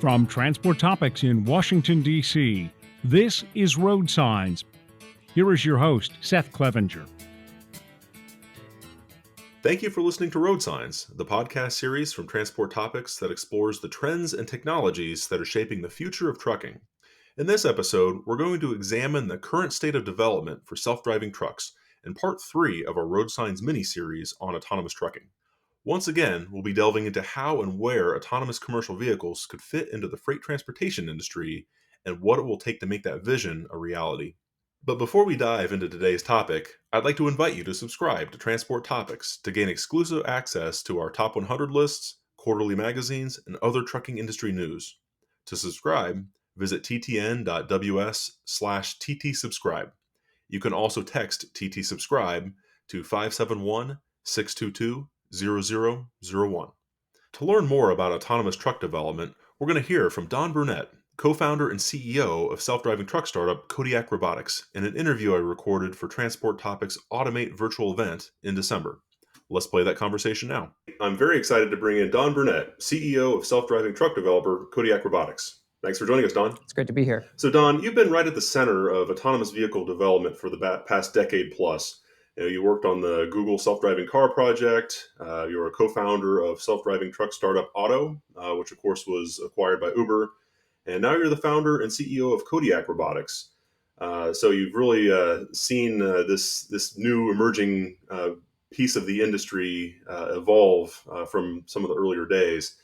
From Transport Topics in Washington, D.C., this is RoadSigns. Here is your host, Seth Clevenger. Thank you for listening to RoadSigns, the podcast series from Transport Topics that explores the trends and technologies that are shaping the future of trucking. In this episode, we're going to examine the current state of development for self-driving trucks in part 3 of our RoadSigns mini-series on autonomous trucking. Once again, we'll be delving into how and where autonomous commercial vehicles could fit into the freight transportation industry and what it will take to make that vision a reality. But before we dive into today's topic, I'd like to invite you to subscribe to Transport Topics to gain exclusive access to our top 100 lists, quarterly magazines, and other trucking industry news. To subscribe, visit ttn.ws/ttsubscribe. You can also text TT-subscribe to 571-622-0001. To learn more about autonomous truck development, we're going to hear from Don Burnette, co-founder and CEO of self-driving truck startup Kodiak Robotics, in an interview I recorded for Transport Topics Automate virtual event in December. Let's play that conversation now. I'm very excited to bring in Don Burnette, CEO of self-driving truck developer Kodiak Robotics. Thanks for joining us, Don. It's great to be here. So, Don, you've been right at the center of autonomous vehicle development for the past decade plus. You worked on the Google self-driving car project. You're a co-founder of self-driving truck startup Otto, which of course was acquired by Uber. And now you're the founder and CEO of Kodiak Robotics. So you've really seen this new emerging piece of the industry evolve from some of the earlier days.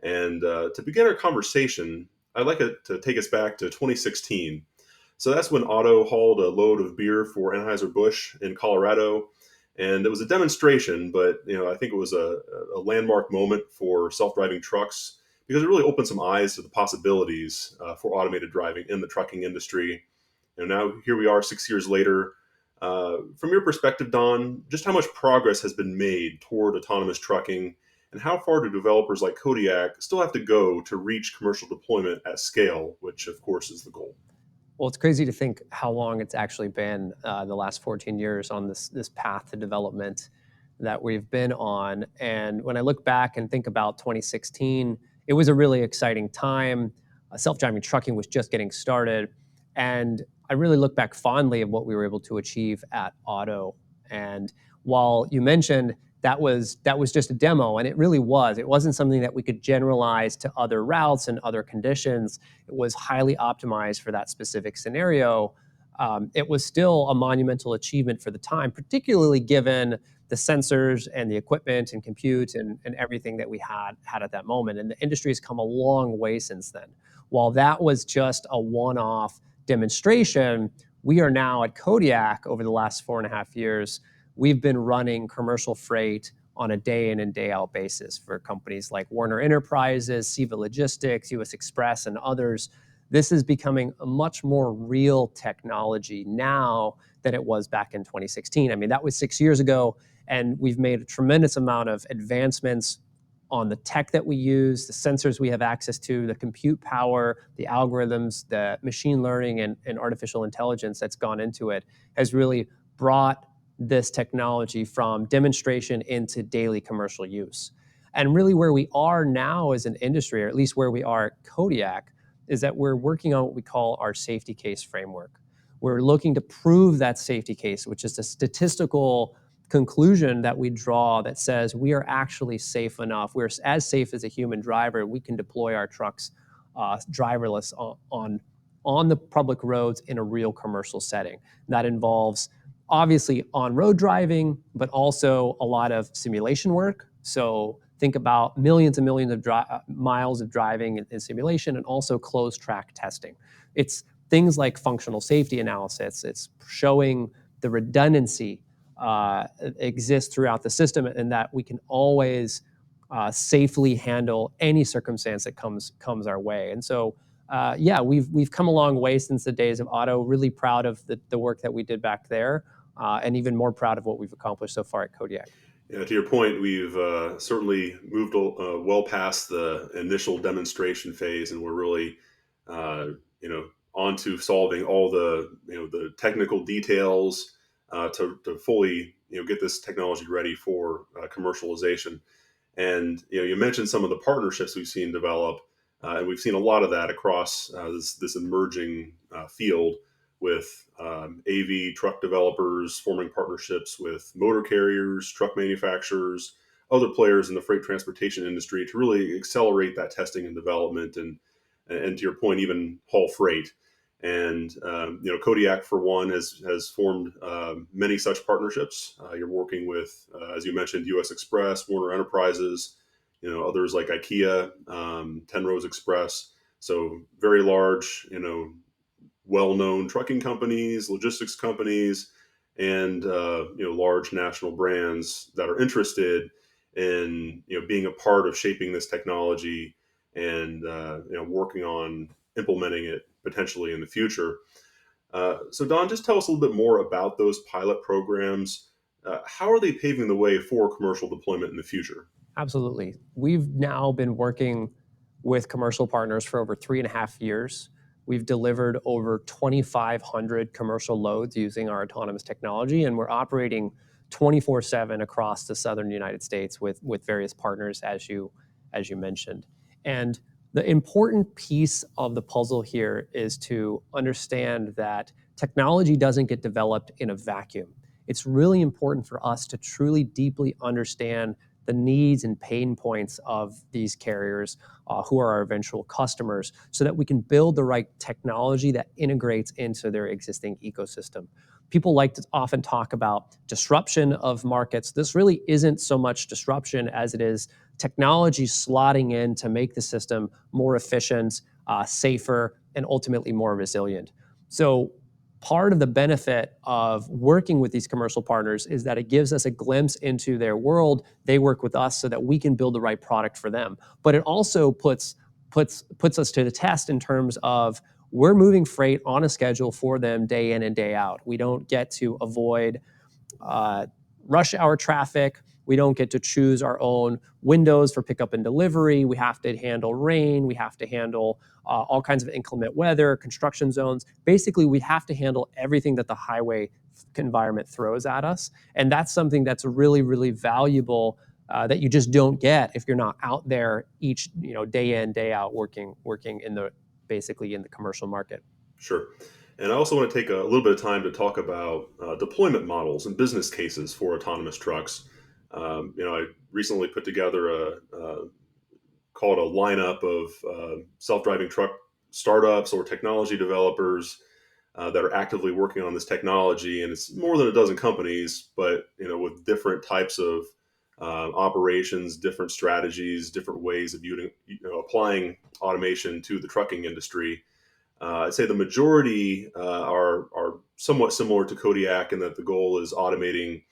And to begin our conversation, I'd like to take us back to 2016. So that's when Otto hauled a load of beer for Anheuser-Busch in Colorado. And it was a demonstration, but I think it was a landmark moment for self-driving trucks because it really opened some eyes to the possibilities for automated driving in the trucking industry. And now here we are 6 years later. From your perspective, Don, just how much progress has been made toward autonomous trucking, and how far do developers like Kodiak still have to go to reach commercial deployment at scale, which of course is the goal? Well, it's crazy to think how long it's actually been, the last 14 years on this path to development that we've been on. And when I look back and think about 2016, it was a really exciting time. Self-driving trucking was just getting started. And I really look back fondly of what we were able to achieve at Otto. And while you mentioned that was just a demo, and it really was. It wasn't something that we could generalize to other routes and other conditions. It was highly optimized for that specific scenario. It was still a monumental achievement for the time, particularly given the sensors and the equipment and compute and everything that we had at that moment. And the industry has come a long way since then. While that was just a one-off demonstration, we are now at Kodiak over the last 4.5 years. We've been running commercial freight on a day in and day out basis for companies like Werner Enterprises, Siva Logistics, US Express, and others. This is becoming a much more real technology now than it was back in 2016. I mean, that was 6 years ago, and we've made a tremendous amount of advancements on the tech that we use, the sensors we have access to, the compute power, the algorithms, the machine learning and artificial intelligence that's gone into it has really brought this technology from demonstration into daily commercial use. And really where we are now as an industry, or at least where we are at Kodiak, is that we're working on what we call our safety case framework. We're looking to prove that safety case, which is a statistical conclusion that we draw that says we are actually safe enough. We're as safe as a human driver. We can deploy our trucks driverless on the public roads in a real commercial setting. That involves obviously on-road driving, but also a lot of simulation work. So think about millions and millions of miles of driving in simulation, and also closed track testing. It's things like functional safety analysis. It's showing the redundancy exists throughout the system, and that we can always safely handle any circumstance that comes our way. And so, we've come a long way since the days of Otto. Really proud of the work that we did back there, and even more proud of what we've accomplished so far at Kodiak. Yeah, to your point, we've certainly moved well past the initial demonstration phase, and we're really, onto solving all the technical details to fully get this technology ready for commercialization. And you mentioned some of the partnerships we've seen develop. And we've seen a lot of that across this emerging field with AV truck developers forming partnerships with motor carriers, truck manufacturers, other players in the freight transportation industry to really accelerate that testing and development, and to your point, even haul freight. And Kodiak, for one, has formed many such partnerships. You're working with, as you mentioned, U.S. Express, Warner Enterprises, others like IKEA, Tenrose Express. So very large, well-known trucking companies, logistics companies, and large national brands that are interested in being a part of shaping this technology and working on implementing it potentially in the future. So Don, just tell us a little bit more about those pilot programs. How are they paving the way for commercial deployment in the future? Absolutely. We've now been working with commercial partners for over 3.5 years. We've delivered over 2,500 commercial loads using our autonomous technology, and we're operating 24/7 across the southern United States with various partners, as you mentioned. And the important piece of the puzzle here is to understand that technology doesn't get developed in a vacuum. It's really important for us to truly deeply understand the needs and pain points of these carriers who are our eventual customers so that we can build the right technology that integrates into their existing ecosystem. People like to often talk about disruption of markets. This really isn't so much disruption as it is technology slotting in to make the system more efficient, safer, and ultimately more resilient. So part of the benefit of working with these commercial partners is that it gives us a glimpse into their world. They work with us so that we can build the right product for them. But it also puts us to the test in terms of we're moving freight on a schedule for them day in and day out. We don't get to avoid rush hour traffic. We don't get to choose our own windows for pickup and delivery. We have to handle rain. We have to handle all kinds of inclement weather, construction zones. Basically, we have to handle everything that the highway environment throws at us. And that's something that's really, really valuable that you just don't get if you're not out there each day in, day out working in the basically in the commercial market. Sure. And I also want to take a little bit of time to talk about deployment models and business cases for autonomous trucks. I recently put together called a lineup of self-driving truck startups or technology developers that are actively working on this technology, and it's more than a dozen companies, but with different types of operations, different strategies, different ways of applying automation to the trucking industry. I'd say the majority are somewhat similar to Kodiak in that the goal is automating,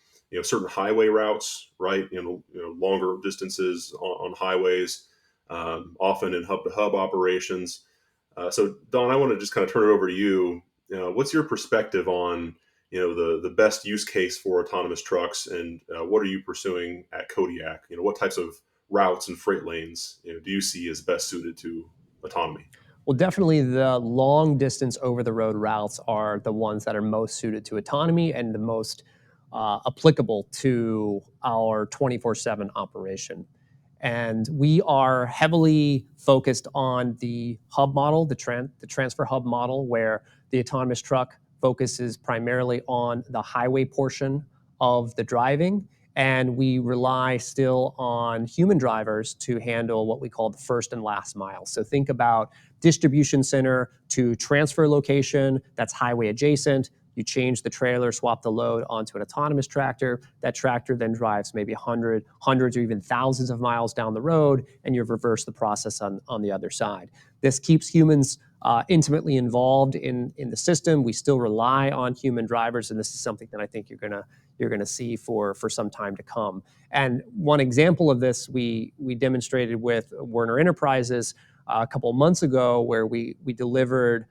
certain highway routes, right? Longer distances on highways, often in hub-to-hub operations. So, Don, I want to just kind of turn it over to you. What's your perspective on, the best use case for autonomous trucks, and what are you pursuing at Kodiak? What types of routes and freight lanes, do you see as best suited to autonomy? Well, definitely the long distance over the road routes are the ones that are most suited to autonomy and the most applicable to our 24/7 operation. And we are heavily focused on the hub model, the transfer hub model, where the autonomous truck focuses primarily on the highway portion of the driving. And we rely still on human drivers to handle what we call the first and last mile. So think about distribution center to transfer location that's highway adjacent. You change the trailer, swap the load onto an autonomous tractor. That tractor then drives maybe hundreds or even thousands of miles down the road, and you reverse the process on the other side. This keeps humans intimately involved in the system. We still rely on human drivers, and this is something that I think you're gonna see for some time to come. And one example of this we demonstrated with Warner Enterprises a couple of months ago, where we delivered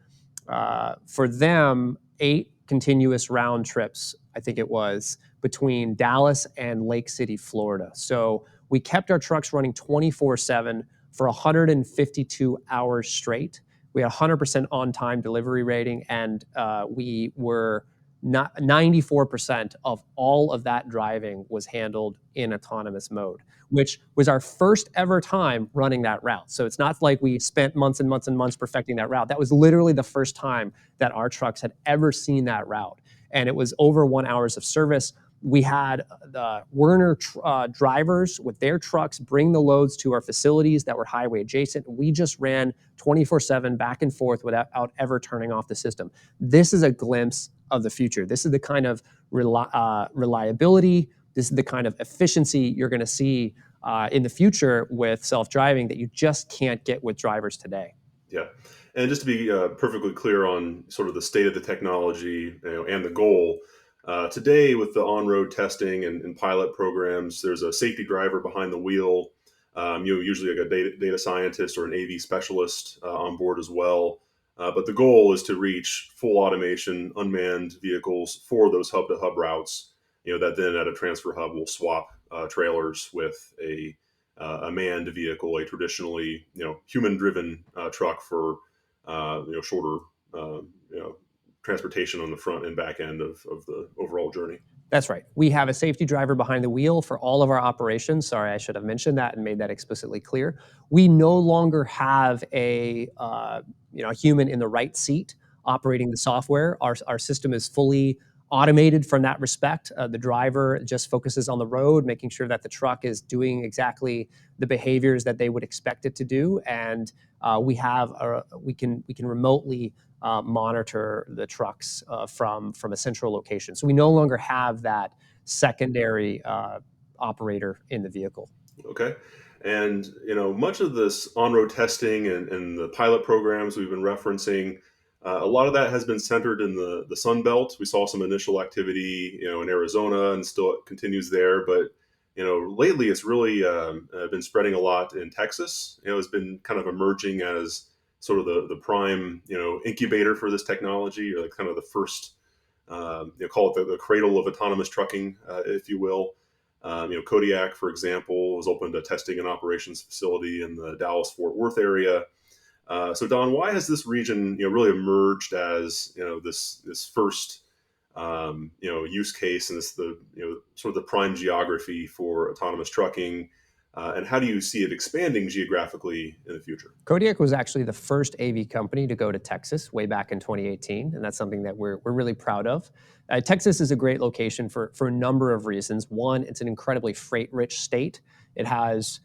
for them 8 continuous round trips, I think it was, between Dallas and Lake City, Florida. So we kept our trucks running 24/7 for 152 hours straight. We had 100% on-time delivery rating, and we were not 94% of all of that driving was handled in autonomous mode, which was our first ever time running that route. So it's not like we spent months and months and months perfecting that route. That was literally the first time that our trucks had ever seen that route. And it was over 1 hour of service. We had the Werner drivers with their trucks bring the loads to our facilities that were highway adjacent. We just ran 24/7 back and forth without ever turning off the system. This is a glimpse of the future. This is the kind of reliability. This is the kind of efficiency you're going to see in the future with self-driving that you just can't get with drivers today. Yeah. And just to be perfectly clear on sort of the state of the technology, and the goal, today with the on-road testing and pilot programs, there's a safety driver behind the wheel, usually like a data scientist or an AV specialist on board as well. But the goal is to reach full automation, unmanned vehicles for those hub-to-hub routes, that then at a transfer hub will swap trailers with a manned vehicle, a traditionally human-driven truck for shorter transportation on the front and back end of the overall journey. That's right. We have a safety driver behind the wheel for all of our operations. Sorry, I should have mentioned that and made that explicitly clear. We no longer have a human in the right seat operating the software. Our system is fully automated from that respect. The driver just focuses on the road, making sure that the truck is doing exactly the behaviors that they would expect it to do, and we can remotely monitor the trucks from a central location. So we no longer have that secondary operator in the vehicle. Okay. And, much of this on-road testing and the pilot programs we've been referencing, a lot of that has been centered in the Sun Belt. We saw some initial activity, in Arizona, and still it continues there. But, lately it's really been spreading a lot in Texas. It's been kind of emerging as sort of the prime, incubator for this technology, or kind of the first, call it the cradle of autonomous trucking, if you will. Kodiak, for example, was opened a testing and operations facility in the Dallas-Fort Worth area. So, Don, why has this region, really emerged as this first use case, and this sort of the prime geography for autonomous trucking? And how do you see it expanding geographically in the future? Kodiak was actually the first AV company to go to Texas way back in 2018, and that's something that we're really proud of. Texas is a great location for a number of reasons. One, it's an incredibly freight-rich state. It has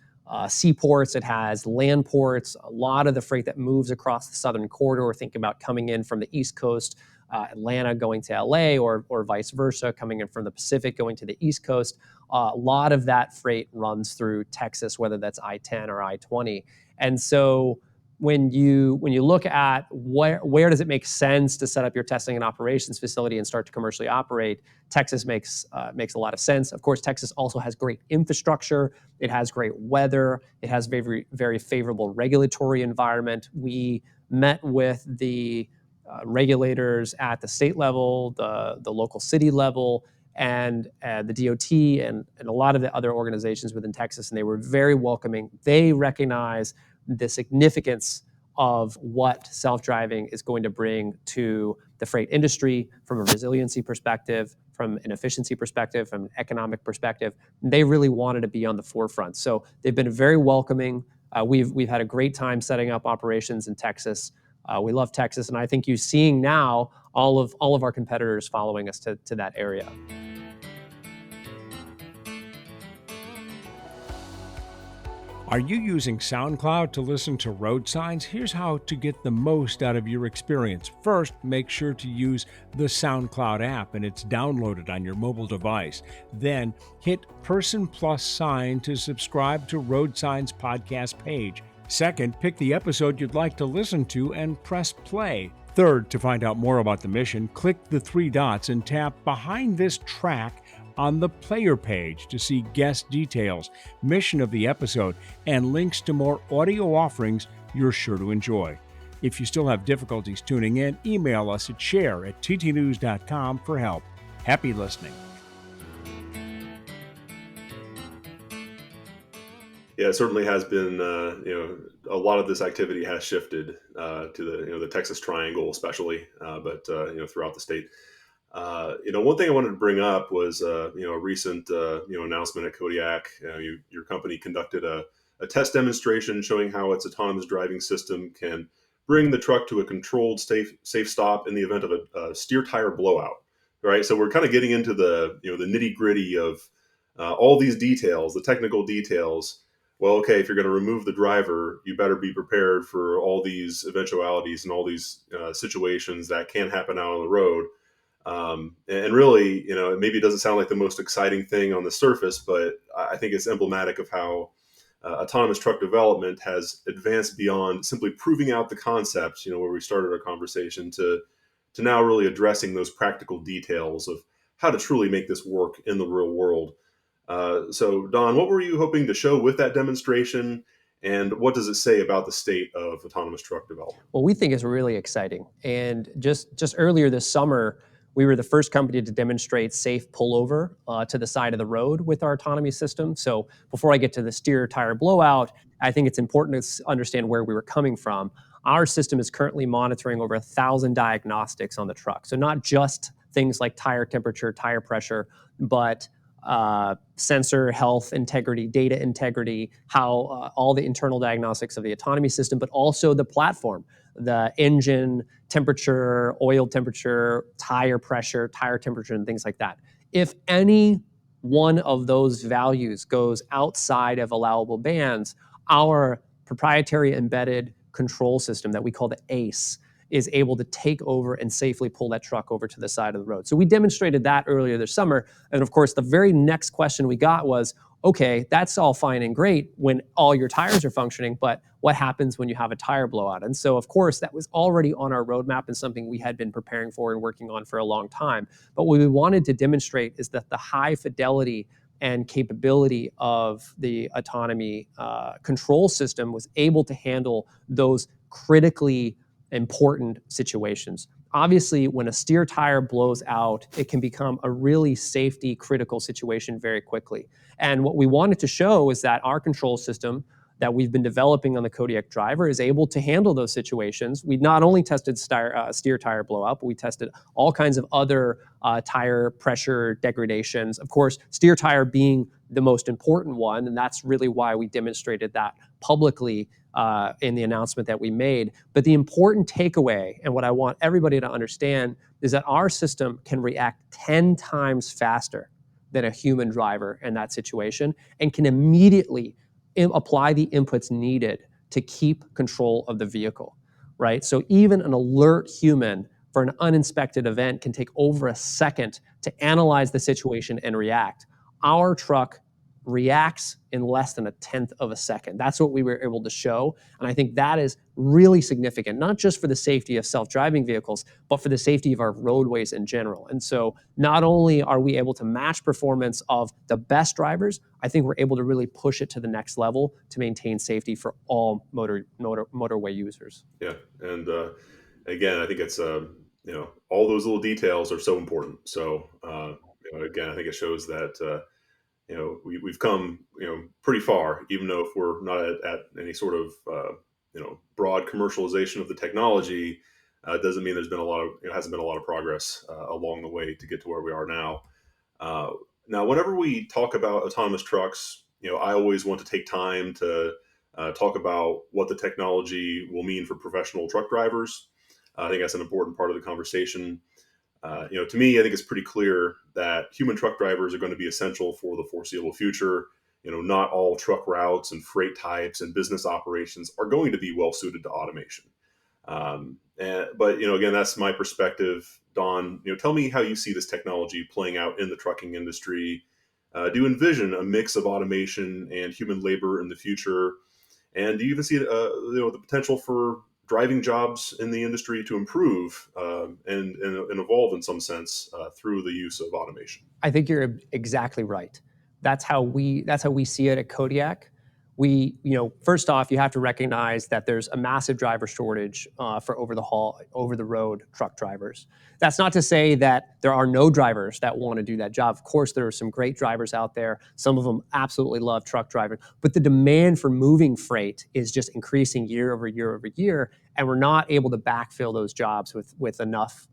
seaports, it has land ports. A lot of the freight that moves across the southern corridor, think about coming in from the East Coast, Atlanta going to LA, or vice versa, coming in from the Pacific going to the East Coast. A lot of that freight runs through Texas, whether that's I-10 or I-20. And so when you look at where does it make sense to set up your testing and operations facility and start to commercially operate, Texas makes a lot of sense. Of course, Texas also has great infrastructure. It has great weather. It has very, very favorable regulatory environment. We met with the regulators at the state level, the local city level, and the DOT and a lot of the other organizations within Texas, and they were very welcoming. They recognize the significance of what self-driving is going to bring to the freight industry from a resiliency perspective, from an efficiency perspective, from an economic perspective. They really wanted to be on the forefront. So they've been very welcoming. We've had a great time setting up operations in Texas. We love Texas, and I think you're seeing now all of our competitors following us to that area. Are you using SoundCloud to listen to RoadSigns? Here's how to get the most out of your experience. First, make sure to use the SoundCloud app, and it's downloaded on your mobile device. Then, hit Person Plus Sign to subscribe to RoadSigns podcast page. Second, pick the episode you'd like to listen to and press play. Third, to find out more about the mission, click the three dots and tap Behind This Track on the player page to see guest details, mission of the episode, and links to more audio offerings you're sure to enjoy. If you still have difficulties tuning in, email us at share@ttnews.com for help. Happy listening. Yeah, it certainly has been. A lot of this activity has shifted to the Texas Triangle, especially, but throughout the state. One thing I wanted to bring up was, a recent, announcement at Kodiak. Your company conducted a test demonstration showing how its autonomous driving system can bring the truck to a controlled, safe stop in the event of a steer tire blowout. Right. So we're kind of getting into the nitty gritty of all these details, the technical details. Well, okay, if you're going to remove the driver, you better be prepared for all these eventualities and all these situations that can happen out on the road. And really, maybe it doesn't sound like the most exciting thing on the surface, but I think it's emblematic of how autonomous truck development has advanced beyond simply proving out the concepts, where we started our conversation, to now really addressing those practical details of how to truly make this work in the real world. So, Don, what were you hoping to show with that demonstration, and what does it say about the state of autonomous truck development? Well, we think is really exciting. And just earlier this summer, we were the first company to demonstrate safe pullover to the side of the road with our autonomy system. So before I get to the steer tire blowout, I think it's important to understand where we were coming from. Our system is currently monitoring over 1,000 diagnostics on the truck. So not just things like tire temperature, tire pressure, but sensor health integrity, data integrity, how all the internal diagnostics of the autonomy system, but also the platform, the engine temperature, oil temperature, tire pressure, tire temperature, and things like that. If any one of those values goes outside of allowable bands, our proprietary embedded control system that we call the ACE is able to take over and safely pull that truck over to the side of the road. So we demonstrated that earlier this summer. And of course, the very next question we got was, okay, that's all fine and great when all your tires are functioning, but what happens when you have a tire blowout? And so, of course, that was already on our roadmap and something we had been preparing for and working on for a long time. But what we wanted to demonstrate is that the high fidelity and capability of the autonomy control system was able to handle those critically important situations. Obviously, when a steer tire blows out, it can become a really safety critical situation very quickly. And what we wanted to show is that our control system that we've been developing on the Kodiak driver is able to handle those situations. We not only tested steer tire blowout, but we tested all kinds of other tire pressure degradations. Of course, steer tire being the most important one, and that's really why we demonstrated that publicly in the announcement that we made. But the important takeaway, and what I want everybody to understand, is that our system can react 10 times faster than a human driver in that situation and can immediately apply the inputs needed to keep control of the vehicle, right? So even an alert human for an uninspected event can take over a second to analyze the situation and react. Our truck reacts in less than a tenth of a second. That's what we were able to show. And I think that is really significant, not just for the safety of self-driving vehicles, but for the safety of our roadways in general. And so not only are we able to match performance of the best drivers, I think we're able to really push it to the next level to maintain safety for all motorway users. Yeah. And again, I think it's, all those little details are so important. So, again, I think it shows that, we've come pretty far, even though if we're not at any sort of broad commercialization of the technology, doesn't mean there's been a lot of hasn't been a lot of progress along the way to get to where we are now. uh, Now, whenever we talk about autonomous trucks, I always want to take time to talk about what the technology will mean for professional truck drivers. I think that's an important part of the conversation. To me, I think it's pretty clear that human truck drivers are going to be essential for the foreseeable future. Not all truck routes and freight types and business operations are going to be well suited to automation. But again, that's my perspective. Don, tell me how you see this technology playing out in the trucking industry. Do you envision a mix of automation and human labor in the future? And do you even see the potential for driving jobs in the industry to improve and evolve in some sense through the use of automation? I think you're exactly right. That's how we see it at Kodiak. first off, you have to recognize that there's a massive driver shortage for over the road truck drivers. That's not to say that there are no drivers that want to do that job. Of course, there are some great drivers out there. Some of them absolutely love truck driving, but the demand for moving freight is just increasing year over year over year, and we're not able to backfill those jobs with enough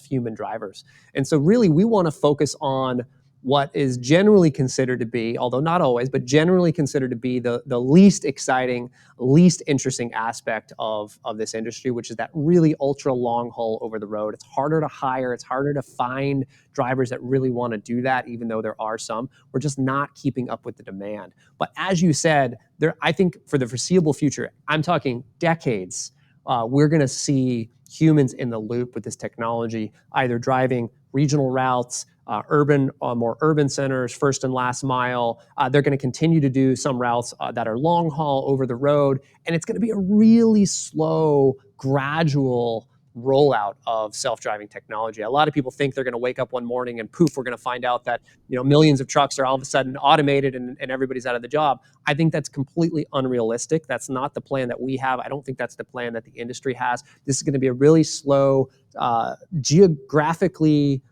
human drivers. And so, really, we want to focus on what is generally considered to be, although not always, but generally considered to be the least exciting, least interesting aspect of this industry, which is that really ultra long haul over the road. It's harder to hire. It's harder to find drivers that really want to do that, even though there are some. We're just not keeping up with the demand. But as you said, I think for the foreseeable future, I'm talking decades, we're going to see humans in the loop with this technology, either driving regional routes, more urban centers, first and last mile. They're going to continue to do some routes that are long haul over the road, and it's going to be a really slow, gradual rollout of self-driving technology. A lot of people think they're going to wake up one morning and poof, we're going to find out that millions of trucks are all of a sudden automated and everybody's out of the job. I think that's completely unrealistic. That's not the plan that we have. I don't think that's the plan that the industry has. This is going to be a really slow, geographically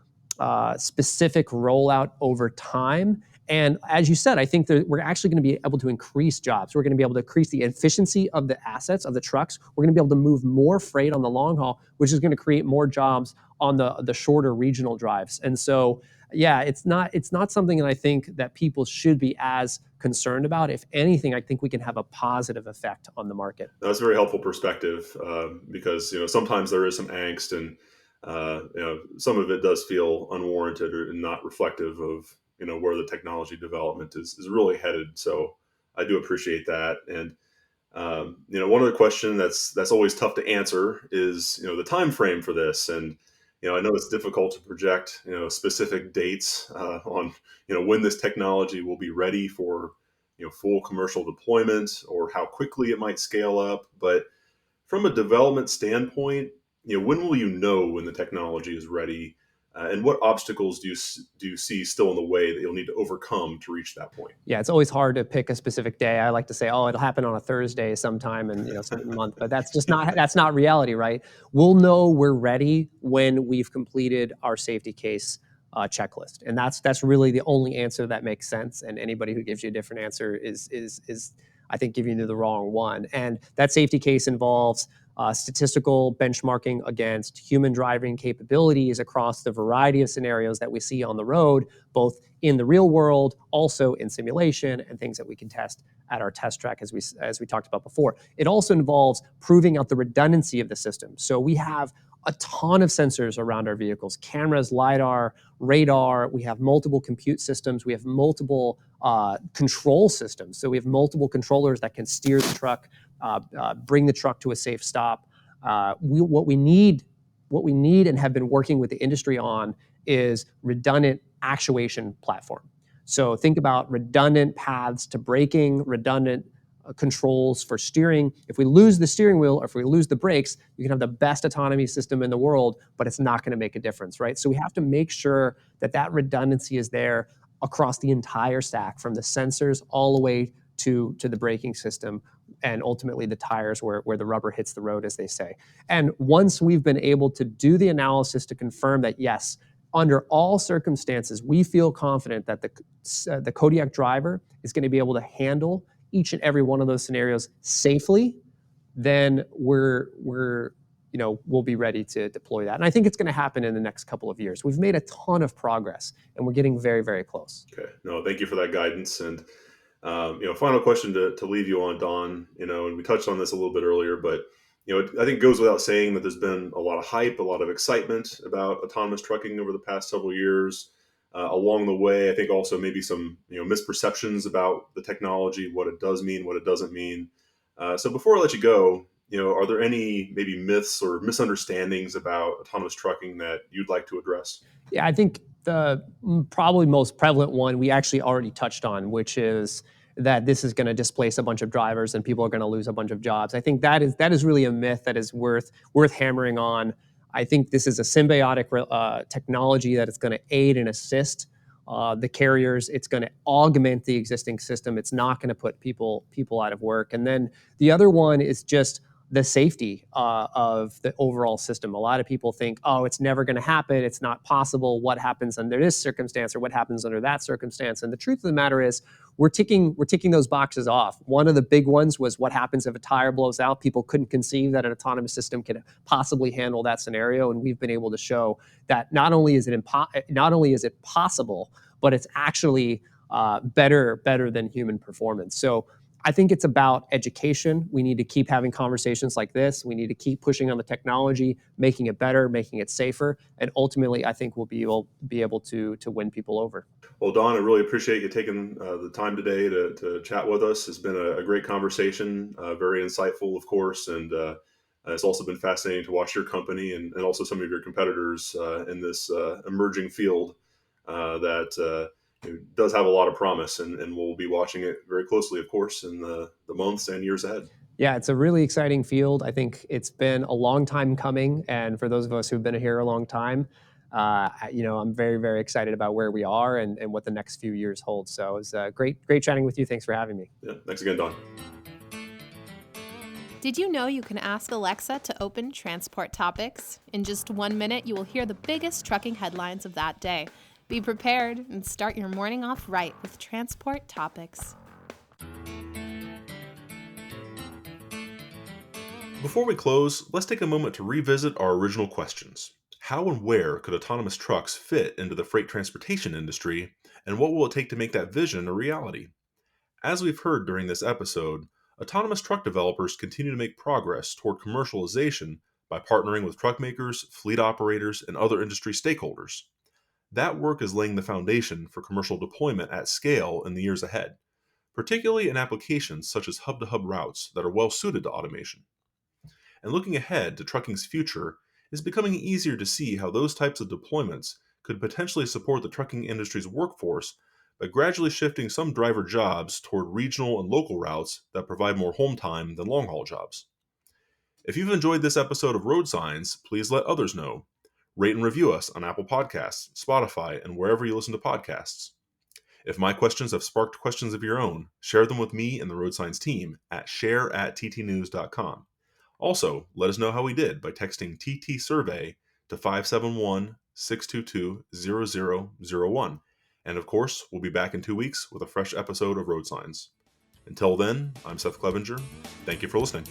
specific rollout over time. And as you said, I think that we're actually going to be able to increase jobs. We're going to be able to increase the efficiency of the assets of the trucks. We're going to be able to move more freight on the long haul, which is going to create more jobs on the shorter regional drives. And so, yeah, it's not something that I think that people should be as concerned about. If anything, I think we can have a positive effect on the market. That's a very helpful perspective because sometimes there is some angst, and some of it does feel unwarranted or not reflective of where the technology development is really headed. So I do appreciate that. And one other question that's always tough to answer is the time frame for this. And I know it's difficult to project specific dates on when this technology will be ready for full commercial deployment or how quickly it might scale up. But from a development standpoint, when will you know when the technology is ready, and what obstacles do you see still in the way that you'll need to overcome to reach that point? Yeah, it's always hard to pick a specific day. I like to say, oh, it'll happen on a Thursday sometime in some month, but that's not reality, right? We'll know we're ready when we've completed our safety case checklist, and that's really the only answer that makes sense. And anybody who gives you a different answer is I think giving you the wrong one. And that safety case involves statistical benchmarking against human driving capabilities across the variety of scenarios that we see on the road, both in the real world, also in simulation, and things that we can test at our test track, as we talked about before. It also involves proving out the redundancy of the system. So we have a ton of sensors around our vehicles: cameras, LiDAR, radar. We have multiple compute systems. We have multiple control systems. So we have multiple controllers that can steer the truck, bring the truck to a safe stop. What we need and have been working with the industry on is redundant actuation platform. So think about redundant paths to braking, redundant controls for steering. If we lose the steering wheel or if we lose the brakes, you can have the best autonomy system in the world, but it's not going to make a difference, right? So we have to make sure that redundancy is there across the entire stack, from the sensors all the way to the braking system, and ultimately the tires where the rubber hits the road, as they say. And once we've been able to do the analysis to confirm that, yes, under all circumstances, we feel confident that the Kodiak driver is going to be able to handle each and every one of those scenarios safely, then we'll be ready to deploy that. And I think it's going to happen in the next couple of years. We've made a ton of progress, and we're getting very, very close. Okay. No, thank you for that guidance. And final question to leave you on, Don. And we touched on this a little bit earlier, but I think it goes without saying that there's been a lot of hype, a lot of excitement about autonomous trucking over the past several years. Along the way, I think also maybe some misperceptions about the technology, what it does mean, what it doesn't mean. So before I let you go, are there any maybe myths or misunderstandings about autonomous trucking that you'd like to address? Yeah, I think the probably most prevalent one we actually already touched on, which is that this is going to displace a bunch of drivers and people are going to lose a bunch of jobs. I think that is really a myth that is worth hammering on. I think this is a symbiotic technology that is going to aid and assist the carriers. It's going to augment the existing system. It's not going to put people out of work. And then the other one is just the safety of the overall system. A lot of people think, oh, it's never going to happen. It's not possible. What happens under this circumstance or what happens under that circumstance? And the truth of the matter is, we're ticking those boxes off. One of the big ones was what happens if a tire blows out. People couldn't conceive that an autonomous system could possibly handle that scenario, and we've been able to show that not only is it possible, but it's actually better than human performance. So I think it's about education. We need to keep having conversations like this. We need to keep pushing on the technology, making it better, making it safer, and ultimately, I think we'll be able to win people over. Well, Don, I really appreciate you taking the time today to chat with us. It's been a great conversation, very insightful, of course, and it's also been fascinating to watch your company and also some of your competitors in this emerging field that does have a lot of promise, and we'll be watching it very closely, of course, in the months and years ahead. Yeah, it's a really exciting field. I think it's been a long time coming, and for those of us who've been here a long time, I'm very, very excited about where we are and what the next few years hold. So it's great chatting with you. Thanks for having me. Yeah, thanks again, Don. Did you know you can ask Alexa to open Transport Topics? In just 1 minute, you will hear the biggest trucking headlines of that day. Be prepared and start your morning off right with Transport Topics. Before we close, let's take a moment to revisit our original questions. How and where could autonomous trucks fit into the freight transportation industry, and what will it take to make that vision a reality? As we've heard during this episode, autonomous truck developers continue to make progress toward commercialization by partnering with truck makers, fleet operators, and other industry stakeholders. That work is laying the foundation for commercial deployment at scale in the years ahead, particularly in applications such as hub-to-hub routes that are well suited to automation. And looking ahead to trucking's future, it's becoming easier to see how those types of deployments could potentially support the trucking industry's workforce by gradually shifting some driver jobs toward regional and local routes that provide more home time than long-haul jobs. If you've enjoyed this episode of Road Signs, please let others know. Rate and review us on Apple Podcasts, Spotify, and wherever you listen to podcasts. If my questions have sparked questions of your own, share them with me and the Road Signs team at share@ttnews.com. Also, let us know how we did by texting TT Survey to 571-622-0001. And of course, we'll be back in 2 weeks with a fresh episode of Road Signs. Until then, I'm Seth Clevenger. Thank you for listening.